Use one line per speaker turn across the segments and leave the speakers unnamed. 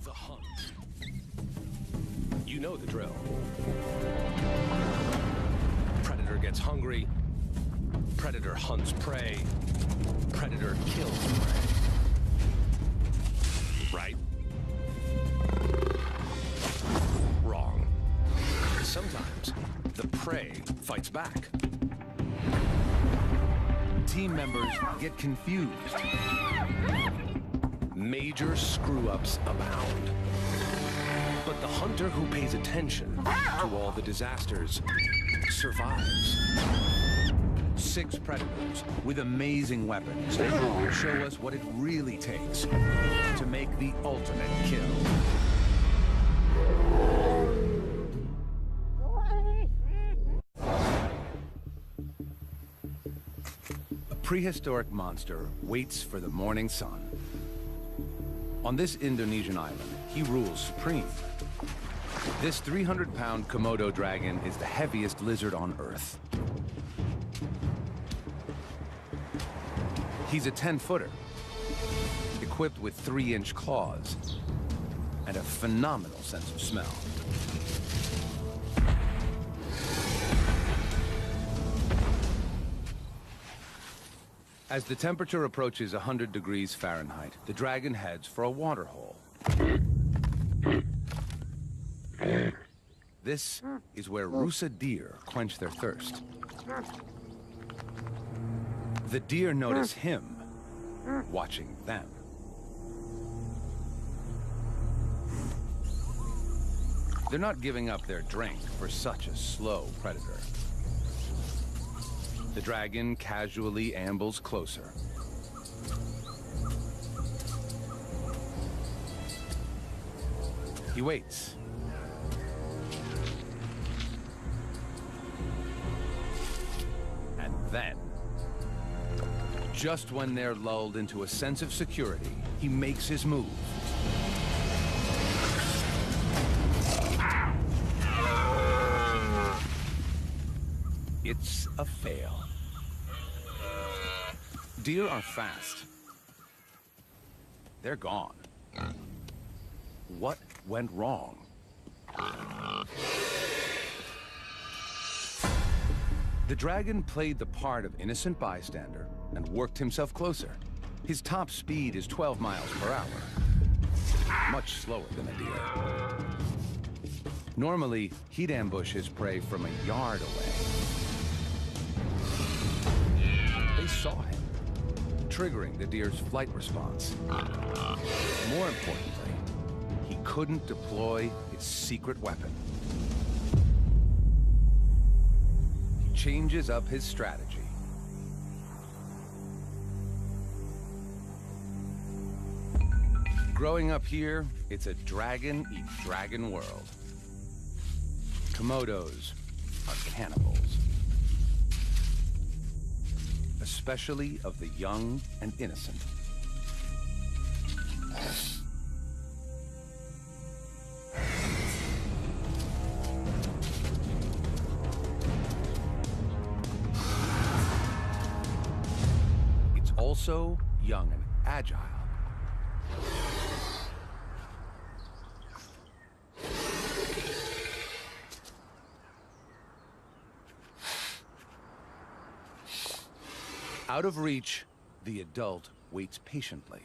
The hunt. You know the drill. Predator gets hungry. Predator hunts prey. Predator kills prey. Right? Wrong. Sometimes the prey fights back.
Team members get confused.
Major screw-ups abound. But the hunter who pays attention to all the disasters survives.
6 predators with amazing weapons show us what it really takes to make the ultimate kill. A prehistoric monster waits for the morning sun. On this Indonesian island, he rules supreme. This 300-pound Komodo dragon is the heaviest lizard on Earth. He's a 10-footer, equipped with 3-inch claws and a phenomenal sense of smell. As the temperature approaches 100 degrees Fahrenheit, the dragon heads for a water hole. This is where Rusa deer quench their thirst. The deer notice him watching them. They're not giving up their drink for such a slow predator. The dragon casually ambles closer. He waits. And then, just when they're lulled into a sense of security, he makes his move. It's a fail. Deer are fast. They're gone. What went wrong? The dragon played the part of innocent bystander and worked himself closer. His top speed is 12 miles per hour, much slower than a deer. Normally, he'd ambush his prey from a yard away. They saw him, triggering the deer's flight response. More importantly, he couldn't deploy his secret weapon. He changes up his strategy. Growing up here, it's a dragon-eat-dragon world. Komodos are cannibals. Especially of the young and innocent. It's also young and agile. Out of reach, the adult waits patiently.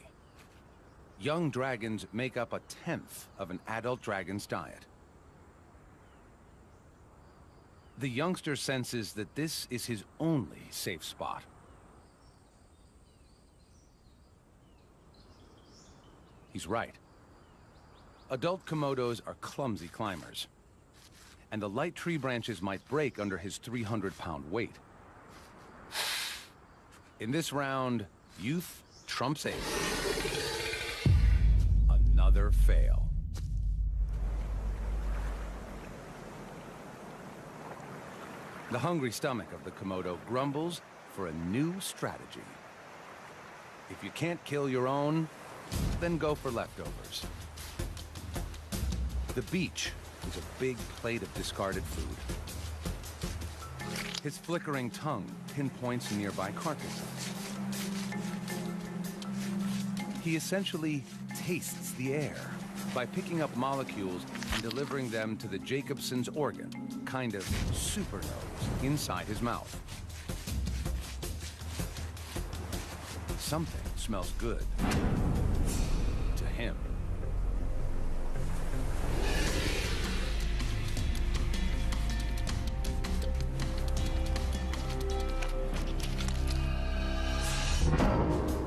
Young dragons make up 1/10 of an adult dragon's diet. The youngster senses that this is his only safe spot. He's right. Adult Komodos are clumsy climbers, and the light tree branches might break under his 300-pound weight. In this round, youth trumps age. Another fail. The hungry stomach of the Komodo grumbles for a new strategy. If you can't kill your own, then go for leftovers. The beach is a big plate of discarded food. His flickering tongue pinpoints nearby carcasses. He essentially tastes the air by picking up molecules and delivering them to the Jacobson's organ, kind of super nose, inside his mouth. Something smells good to him.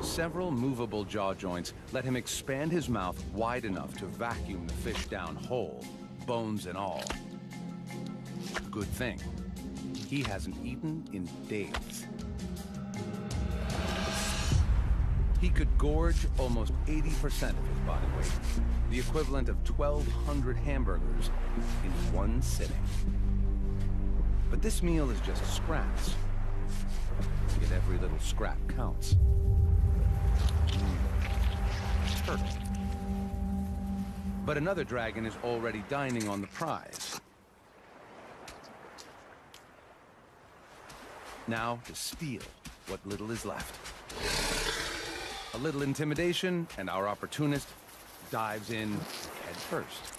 Several movable jaw joints let him expand his mouth wide enough to vacuum the fish down whole, bones and all. Good thing, he hasn't eaten in days. He could gorge almost 80% of his body weight, the equivalent of 1,200 hamburgers in one sitting. But this meal is just scraps. Yet every little scrap counts. Turtle. But another dragon is already dining on the prize. Now to steal what little is left. A little intimidation, and our opportunist dives in head first.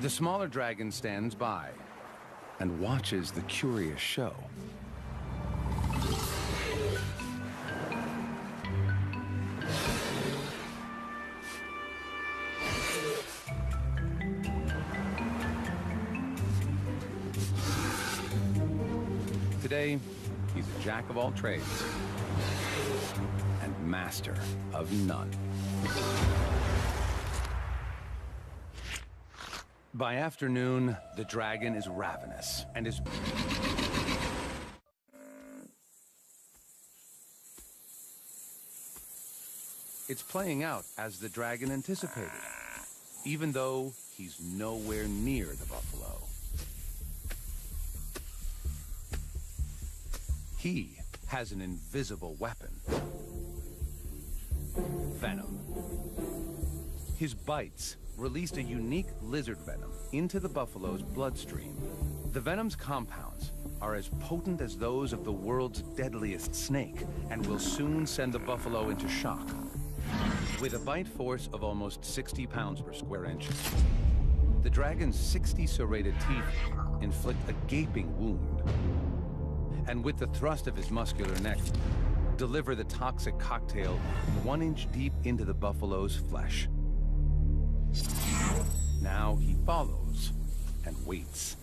The smaller dragon stands by and watches the curious show. Today, he's a jack of all trades and master of none. By afternoon, the dragon is ravenous and is... It's playing out as the dragon anticipated, even though he's nowhere near the buffalo. He has an invisible weapon. Venom. His bites released a unique lizard venom into the buffalo's bloodstream. The venom's compounds are as potent as those of the world's deadliest snake and will soon send the buffalo into shock. With a bite force of almost 60 pounds per square inch, the dragon's 60 serrated teeth inflict a gaping wound. And with the thrust of his muscular neck, deliver the toxic cocktail 1 inch deep into the buffalo's flesh. Now he follows and waits.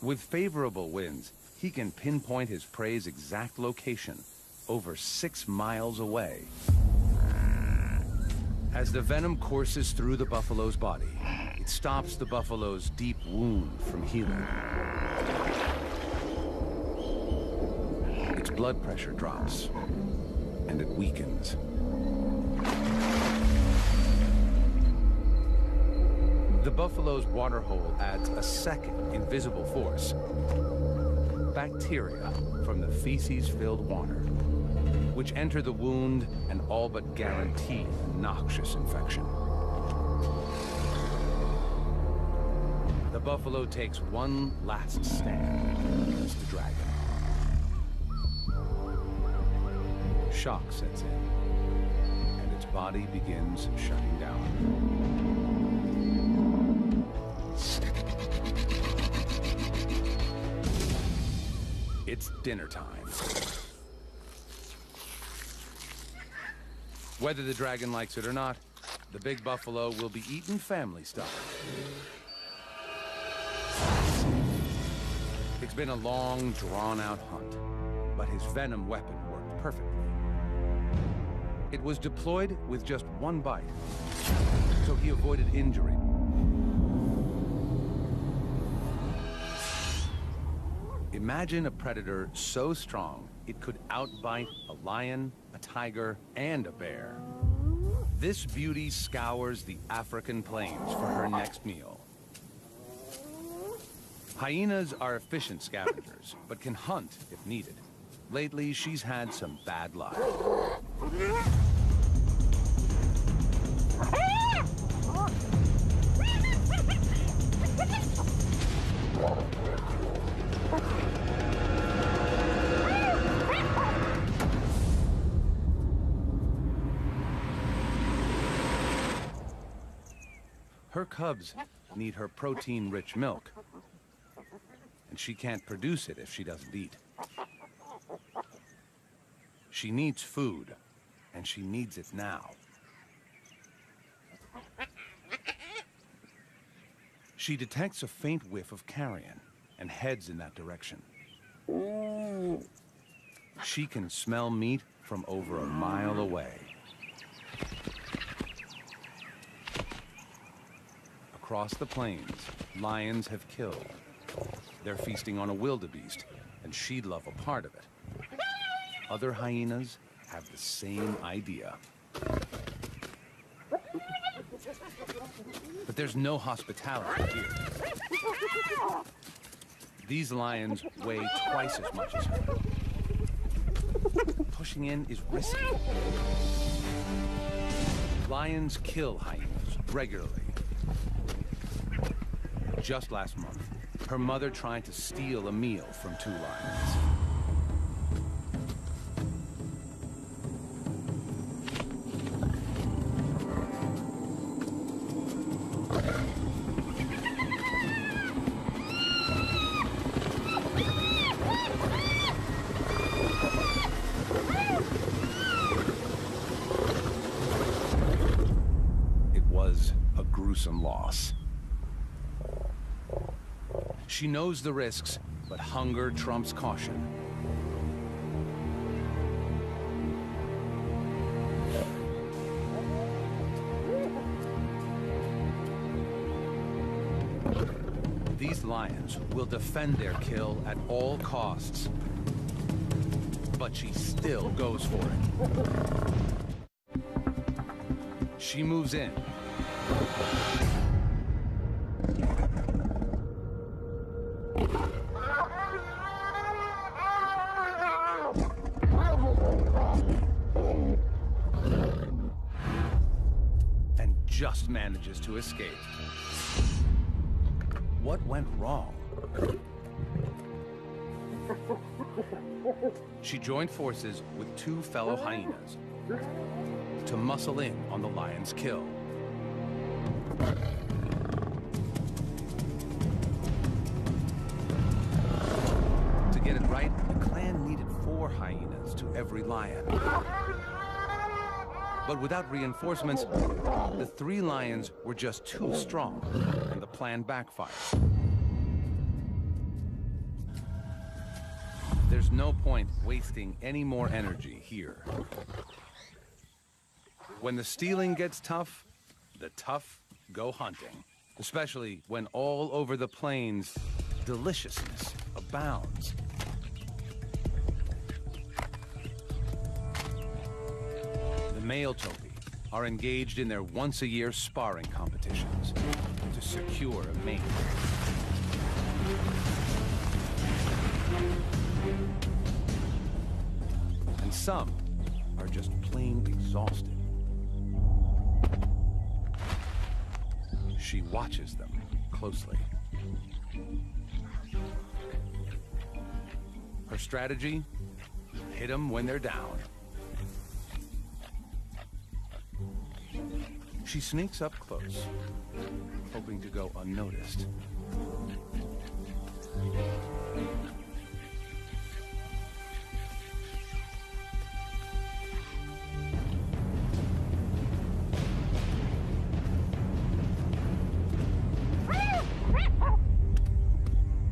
With favorable winds, he can pinpoint his prey's exact location, over 6 miles away. As the venom courses through the buffalo's body, it stops the buffalo's deep wound from healing. Its blood pressure drops, and it weakens. The buffalo's waterhole adds a second invisible force. Bacteria from the feces-filled water, which enter the wound and all but guarantee a noxious infection. The buffalo takes one last stand against the dragon. Shock sets in, and its body begins shutting down. It's dinner time. Whether the dragon likes it or not, the big buffalo will be eaten family style. It's been a long, drawn-out hunt, but his venom weapon worked perfectly. It was deployed with just one bite, so he avoided injury. Imagine a predator so strong it could outbite a lion, a tiger, and a bear. This beauty scours the African plains for her next meal. Hyenas are efficient scavengers, but can hunt if needed. Lately, she's had some bad luck. her cubs need her protein-rich milk, and she can't produce it if she doesn't eat. She needs food, and she needs it now. She detects a faint whiff of carrion and heads in that direction. She can smell meat from over a mile away. Across the plains, lions have killed. They're feasting on a wildebeest, and she'd love a part of it. Other hyenas have the same idea. But there's no hospitality here. These lions weigh twice as much as her. Pushing in is risky. Lions kill hyenas regularly. Just last month, her mother tried to steal a meal from 2 lions. It was a gruesome loss. She knows the risks, but hunger trumps caution. These lions will defend their kill at all costs. But she still goes for it. She moves in. And just manages to escape. What went wrong? She joined forces with 2 fellow hyenas to muscle in on the lion's kill. To get it right, the clan needed 4 hyenas to every lion. But without reinforcements, the 3 lions were just too strong, and the plan backfired. There's no point wasting any more energy here. When the stealing gets tough, the tough go hunting. Especially when all over the plains, deliciousness abounds. The male topi are engaged in their once-a-year sparring competitions to secure a mate. And some are just plain exhausted. She watches them closely. Her strategy? Hit them when they're down. She sneaks up close, hoping to go unnoticed.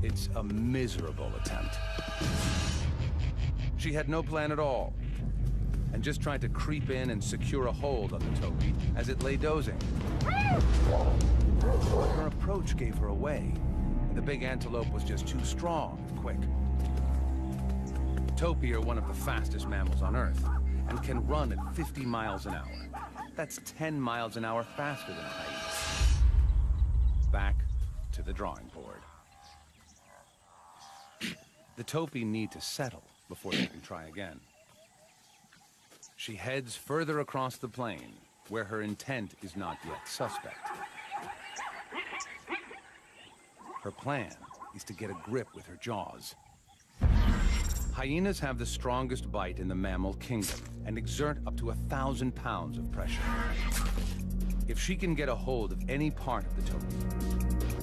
It's a miserable attempt. She had no plan at all, and just tried to creep in and secure a hold on the topi as it lay dozing. Her approach gave her away, and the big antelope was just too strong and quick. Topi are one of the fastest mammals on Earth, and can run at 50 miles an hour. That's 10 miles an hour faster than a hyena. Back to the drawing board. The topi need to settle before they can try again. She heads further across the plain, where her intent is not yet suspect. Her plan is to get a grip with her jaws. Hyenas have the strongest bite in the mammal kingdom and exert up to 1,000 pounds of pressure. If she can get a hold of any part of the topi,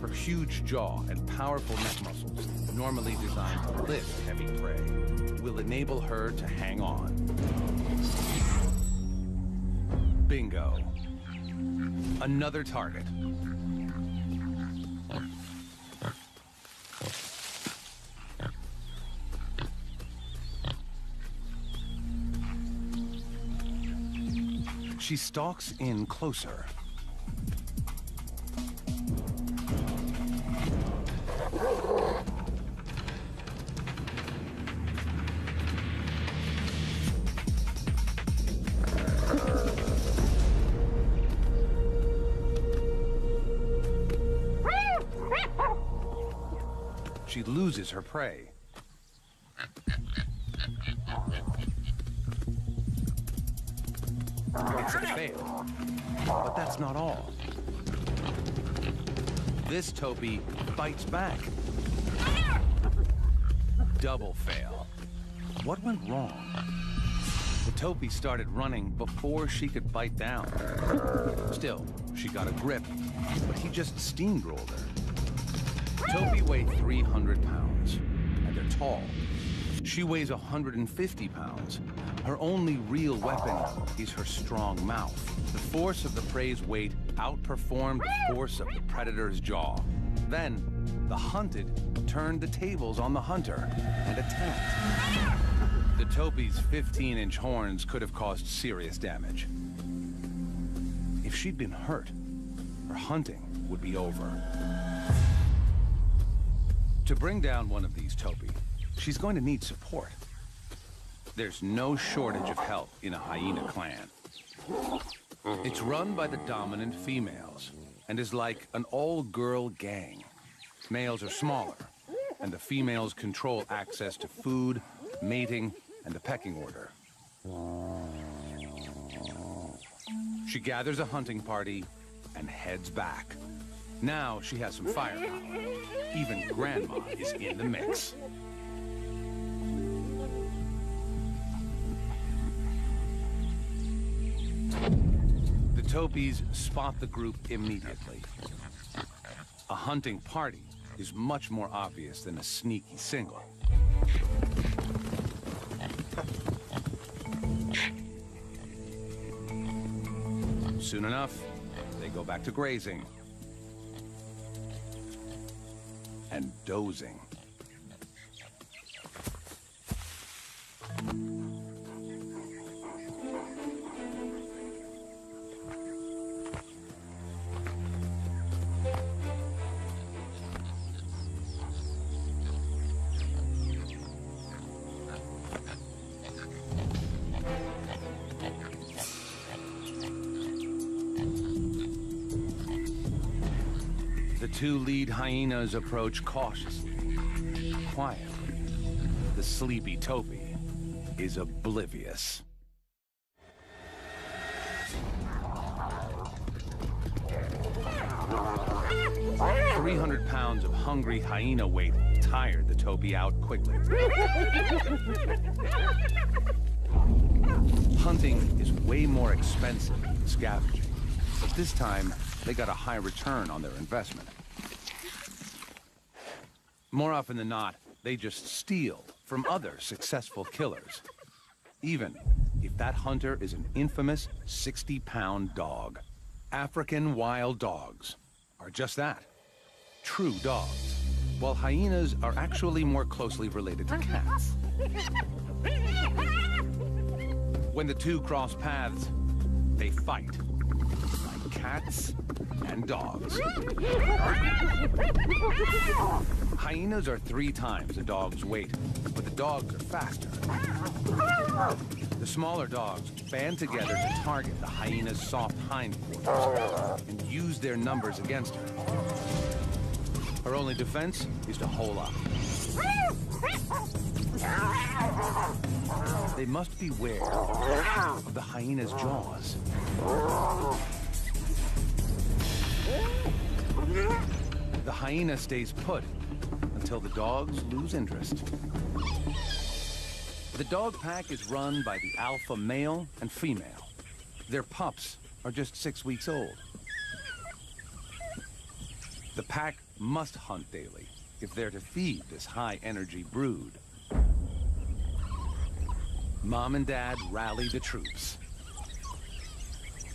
her huge jaw and powerful neck muscles, normally designed to lift heavy prey, will enable her to hang on. Bingo. Another target. She stalks in closer. She loses her prey. It's a fail, but that's not all. This topi bites back. Double fail. What went wrong? The topi started running before she could bite down. Still, she got a grip, but he just steamrolled her. Topi weigh 300 pounds, and they're tall. She weighs 150 pounds. Her only real weapon is her strong mouth. The force of the prey's weight outperformed the force of the predator's jaw. Then, the hunted turned the tables on the hunter and attacked. The topi's 15-inch horns could have caused serious damage. If she'd been hurt, her hunting would be over. To bring down one of these topi, she's going to need support. There's no shortage of help in a hyena clan. It's run by the dominant females and is like an all-girl gang. Males are smaller, and the females control access to food, mating, and the pecking order. She gathers a hunting party and heads back. Now she has some firepower. Even Grandma is in the mix. The topis spot the group immediately. A hunting party is much more obvious than a sneaky single. Soon enough, they go back to grazing and dozing. The two lead hyenas approach cautiously, quietly. The sleepy topi is oblivious. "300 pounds of hungry hyena weight tired the topi out quickly. Hunting is way more expensive than scavenging, but this time they got a high return on their investment. More often than not, they just steal from other successful killers, even if that hunter is an infamous 60-pound dog. African wild dogs are just that, true dogs, while hyenas are actually more closely related to cats. When the two cross paths, they fight, like cats and dogs. Hyenas are 3 times a dog's weight, but the dogs are faster. The smaller dogs band together to target the hyena's soft hindquarters and use their numbers against her. Her only defense is to hole up. They must beware of the hyena's jaws. The hyena stays put until the dogs lose interest. The dog pack is run by the alpha male and female. Their pups are just 6 weeks old. The pack must hunt daily if they're to feed this high-energy brood. Mom and Dad rally the troops.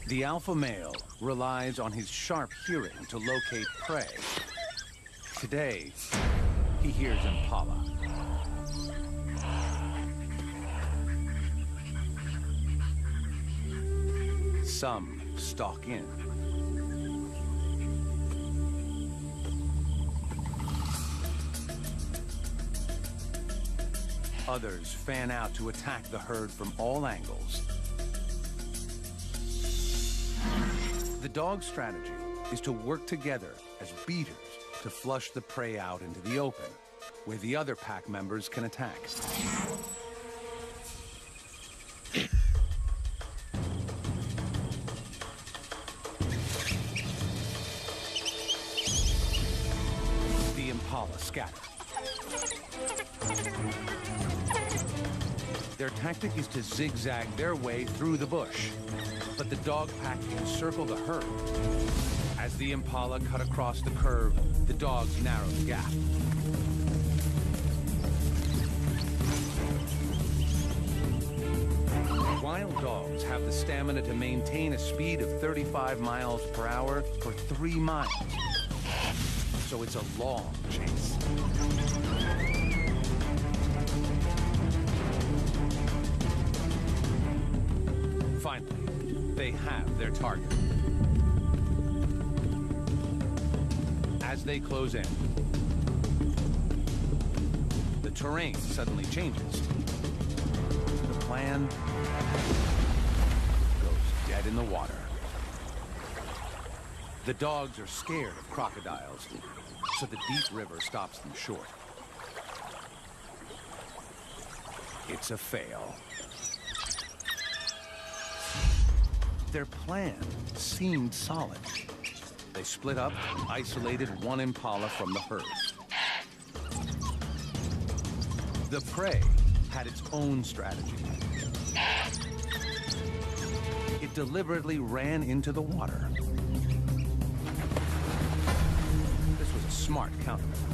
The alpha male relies on his sharp hearing to locate prey. Today, he hears impala. Some stalk in. Others fan out to attack the herd from all angles. The dog's strategy is to work together as beaters to flush the prey out into the open, where the other pack members can attack. The impala scatter. Their tactic is to zigzag their way through the bush, but the dog pack encircle the herd. As the impala cut across the curve, the dogs narrow the gap. Wild dogs have the stamina to maintain a speed of 35 miles per hour for 3 miles. So it's a long chase. Finally, they have their target. As they close in, the terrain suddenly changes. The plan goes dead in the water. The dogs are scared of crocodiles, so the deep river stops them short. It's a fail. Their plan seemed solid. They split up and isolated one impala from the herd. The prey had its own strategy. It deliberately ran into the water. This was a smart countermeasure.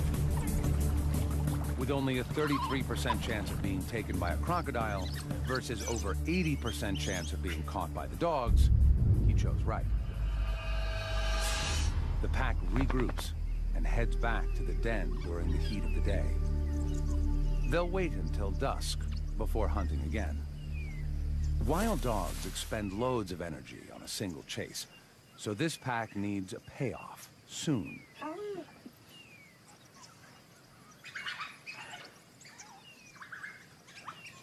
With only a 33% chance of being taken by a crocodile versus over 80% chance of being caught by the dogs, he chose right. The pack regroups and heads back to the den during the heat of the day. They'll wait until dusk before hunting again. Wild dogs expend loads of energy on a single chase, so this pack needs a payoff soon.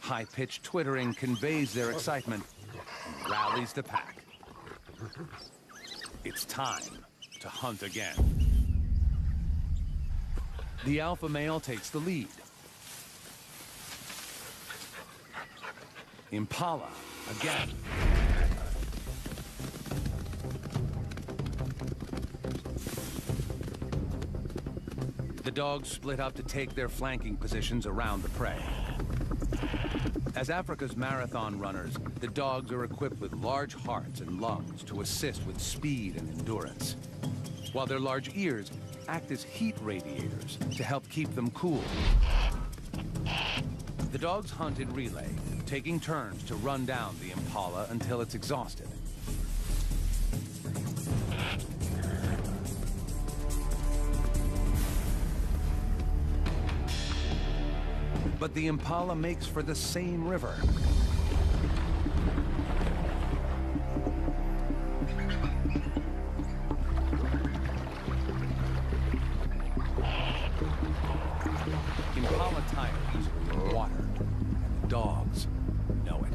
High-pitched twittering conveys their excitement and rallies the pack. It's time to hunt again. The alpha male takes the lead. Impala again. The dogs split up to take their flanking positions around the prey. As Africa's marathon runners, the dogs are equipped with large hearts and lungs to assist with speed and endurance, while their large ears act as heat radiators to help keep them cool. The dogs hunt in relay, taking turns to run down the impala until it's exhausted. But the impala makes for the same river. Impala tire easily in water, and the dogs know it.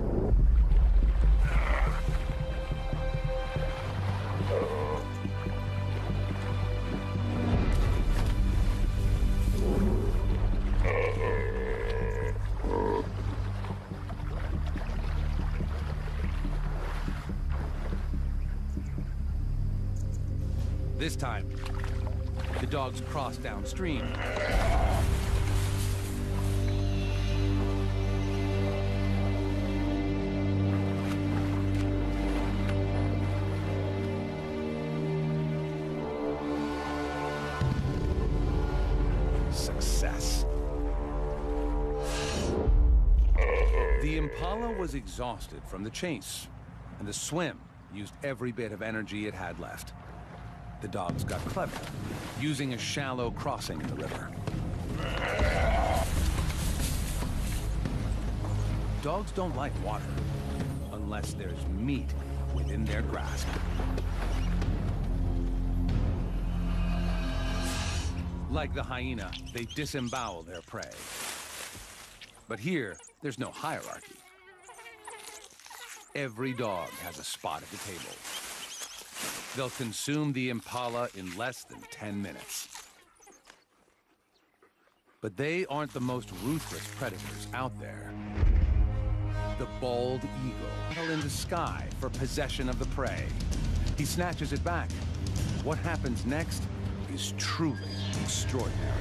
This time, the dogs cross downstream. The impala was exhausted from the chase, and the swim used every bit of energy it had left. The dogs got clever, using a shallow crossing in the river. Dogs don't like water unless there's meat within their grasp. Like the hyena, they disembowel their prey. But here, there's no hierarchy. Every dog has a spot at the table. They'll consume the impala in less than 10 minutes. But they aren't the most ruthless predators out there. The bald eagle fell in the sky for possession of the prey. He snatches it back. What happens next is truly extraordinary.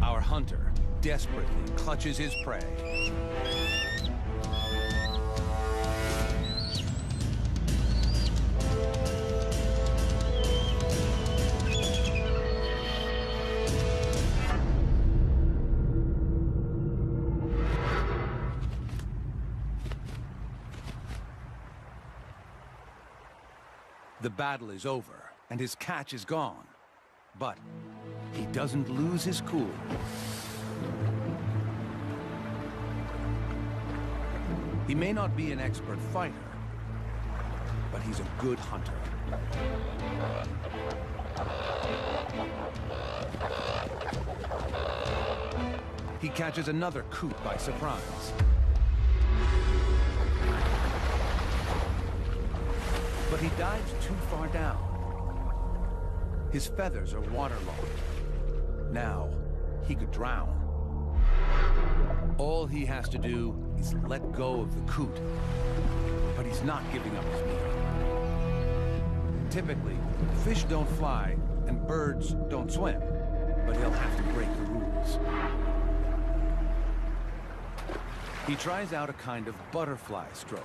Our hunter desperately clutches his prey. The battle is over, and his catch is gone. But he doesn't lose his cool. He may not be an expert fighter, but he's a good hunter. He catches another coot by surprise. But he dives too far down. His feathers are waterlogged. Now, he could drown. All he has to do is let go of the coot. But he's not giving up his meal. Typically, fish don't fly and birds don't swim. But he'll have to break the rules. He tries out a kind of butterfly stroke.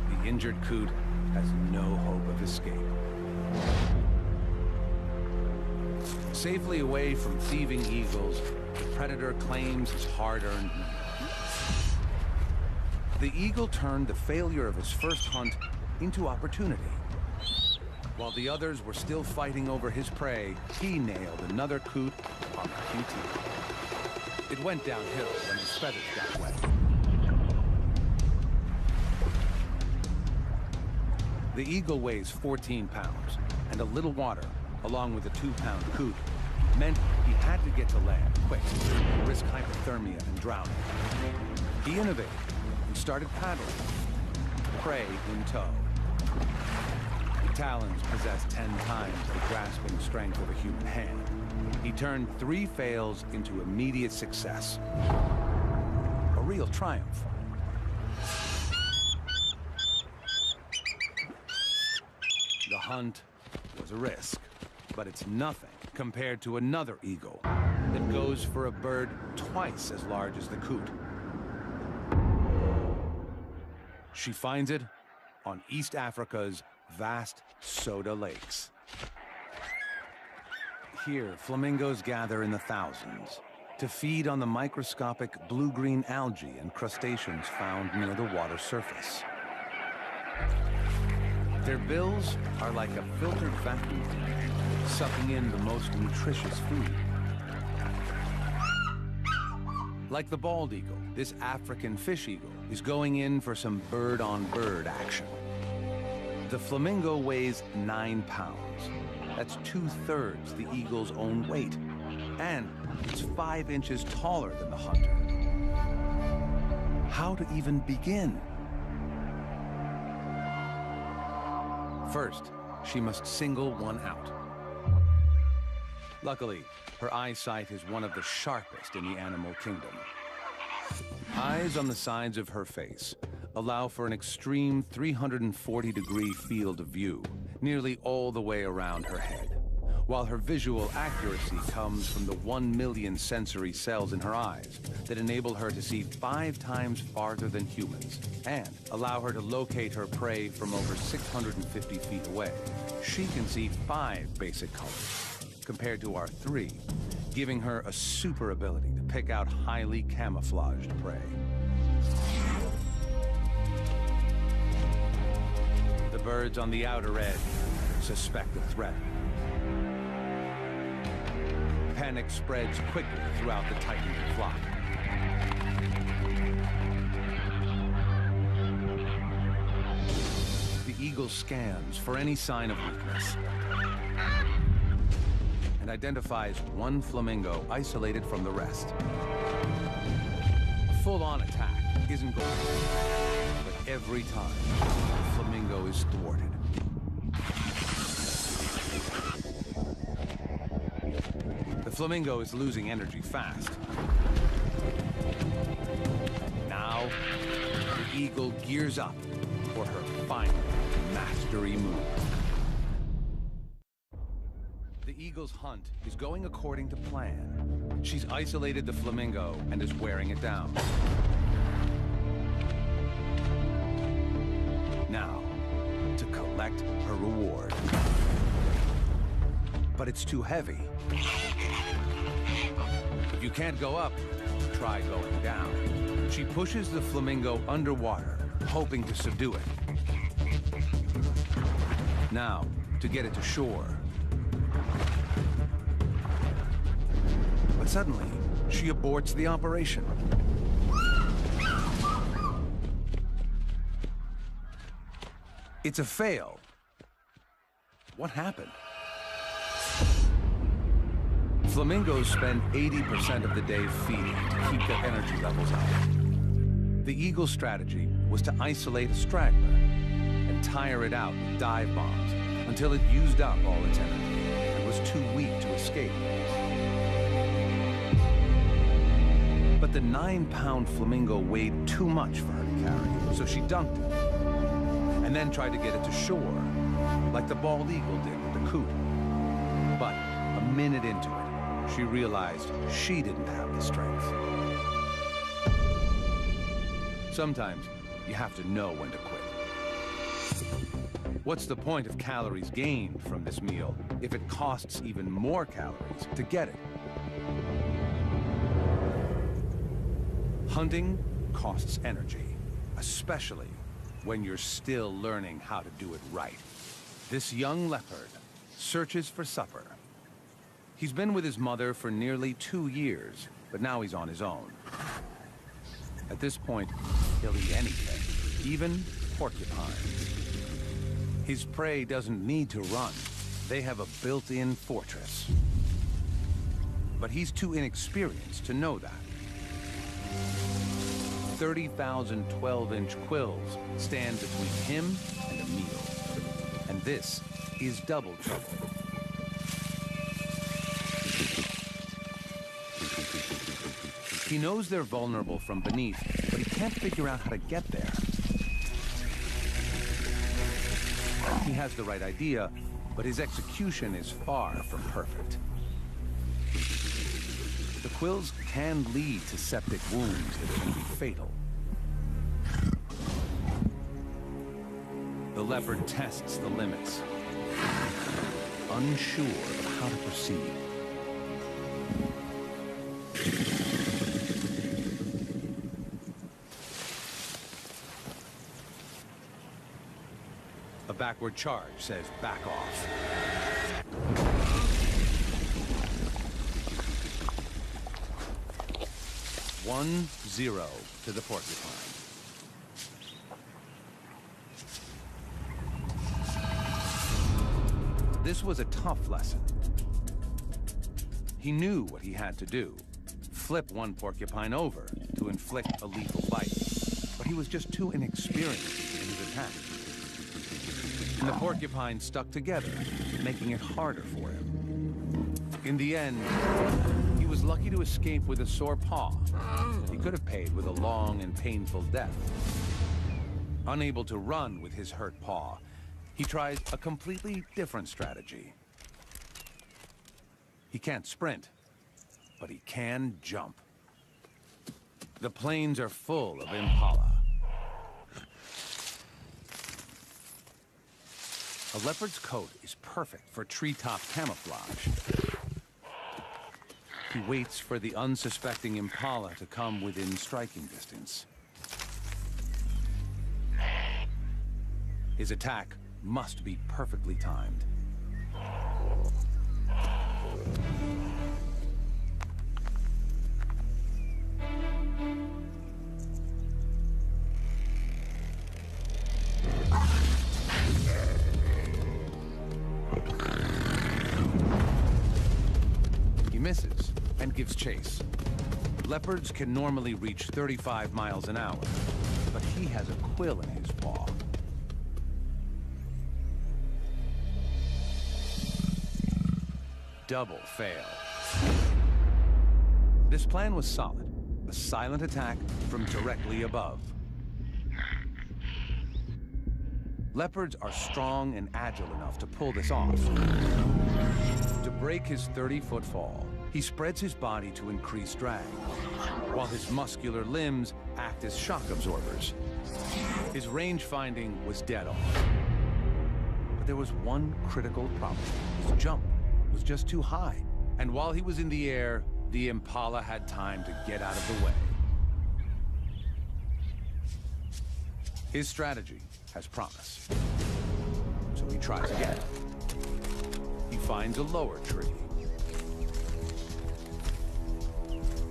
The injured coot has no hope of escape. Safely away from thieving eagles, the predator claims his hard-earned meal. The eagle turned the failure of his first hunt into opportunity. While the others were still fighting over his prey, he nailed another coot on the QT. It went downhill when his feathers got wet. The eagle weighs 14 pounds, and a little water, along with a 2-pound coot, meant he had to get to land quick, risk hypothermia and drowning. He innovated and started paddling, prey in tow. The talons possess 10 times the grasping strength of a human hand. He turned 3 fails into immediate success. A real triumph. The hunt was a risk, but it's nothing compared to another eagle that goes for a bird twice as large as the coot. She finds it on East Africa's vast soda lakes. Here, flamingos gather in the thousands to feed on the microscopic blue-green algae and crustaceans found near the water surface. Their bills are like a filtered vacuum, sucking in the most nutritious food. Like the bald eagle, this African fish eagle is going in for some bird-on-bird action. The flamingo weighs 9 pounds. That's 2/3 the eagle's own weight. And it's 5 inches taller than the hunter. How to even begin? First, she must single one out. Luckily, her eyesight is one of the sharpest in the animal kingdom. Eyes on the sides of her face allow for an extreme 340-degree field of view, nearly all the way around her head, while her visual accuracy comes from the 1 million sensory cells in her eyes that enable her to see 5 times farther than humans and allow her to locate her prey from over 650 feet away. She can see 5 basic colors: compared to our 3, giving her a super ability to pick out highly camouflaged prey. The birds on the outer edge suspect a threat. Panic spreads quickly throughout the tightening flock. The eagle scans for any sign of weakness and identifies one flamingo isolated from the rest. A full-on attack isn't going to work, but every time, the flamingo is thwarted. The flamingo is losing energy fast. Now, the eagle gears up for her final mastery move. The eagle's hunt is going according to plan. She's isolated the flamingo and is wearing it down. Now, to collect her reward. But it's too heavy. If you can't go up, try going down. She pushes the flamingo underwater, hoping to subdue it. Now, to get it to shore. But suddenly, she aborts the operation. It's a fail. What happened? Flamingos spend 80% of the day feeding to keep their energy levels up. The eagle's strategy was to isolate a straggler and tire it out with dive bombs until it used up all its energy and was too weak to escape. But the 9-pound flamingo weighed too much for her to carry, so she dunked it and then tried to get it to shore, like the bald eagle did with the coot. But a minute into it, she realized she didn't have the strength. Sometimes you have to know when to quit. What's the point of calories gained from this meal if it costs even more calories to get it? Hunting costs energy, especially when you're still learning how to do it right. This young leopard searches for supper. He's been with his mother for nearly 2 years, but now he's on his own. At this point, he'll eat anything, even porcupines. His prey doesn't need to run. They have a built-in fortress. But he's too inexperienced to know that. 30,000 12-inch quills stand between him and a meal. And this is double trouble. He knows they're vulnerable from beneath, but he can't figure out how to get there. He has the right idea, but his execution is far from perfect. The quills can lead to septic wounds that can be fatal. The leopard tests the limits, unsure of how to proceed. A backward charge says back off. One, 0 to the porcupine. This was a tough lesson. He knew what he had to do. Flip one porcupine over to inflict a lethal bite. But he was just too inexperienced in his attack. And the porcupine stuck together, making it harder for him. In the end, he was lucky to escape with a sore paw. He could have paid with a long and painful death. Unable to run with his hurt paw, he tries a completely different strategy. He can't sprint, but he can jump. The plains are full of impala. A leopard's coat is perfect for treetop camouflage. He waits for the unsuspecting impala to come within striking distance. His attack must be perfectly timed. He misses and gives chase. Leopards can normally reach 35 miles an hour, but he has a quill in his paw. Double fail. This plan was solid. A silent attack from directly above. Leopards are strong and agile enough to pull this off. To break his 30-foot fall, he spreads his body to increase drag, while his muscular limbs act as shock absorbers. His range finding was dead on. But there was one critical problem. His jump was just too high. And while he was in the air, the impala had time to get out of the way. His strategy has promise. So he tries again. He finds a lower tree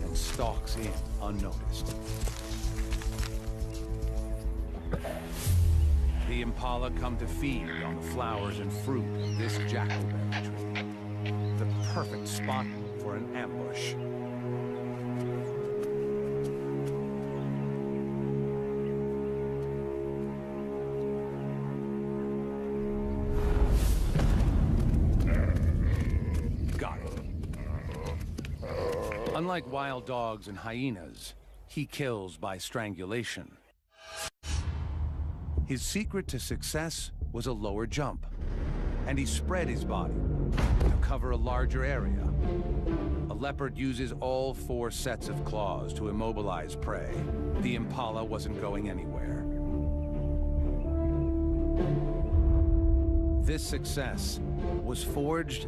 and stalks in unnoticed. The impala come to feed on the flowers and fruit of this jackalberry tree. The perfect spot for an ambush. Got it. Unlike wild dogs and hyenas, he kills by strangulation. His secret to success was a lower jump, and he spread his body to cover a larger area. A leopard uses all 4 sets of claws to immobilize prey. The impala wasn't going anywhere. This success was forged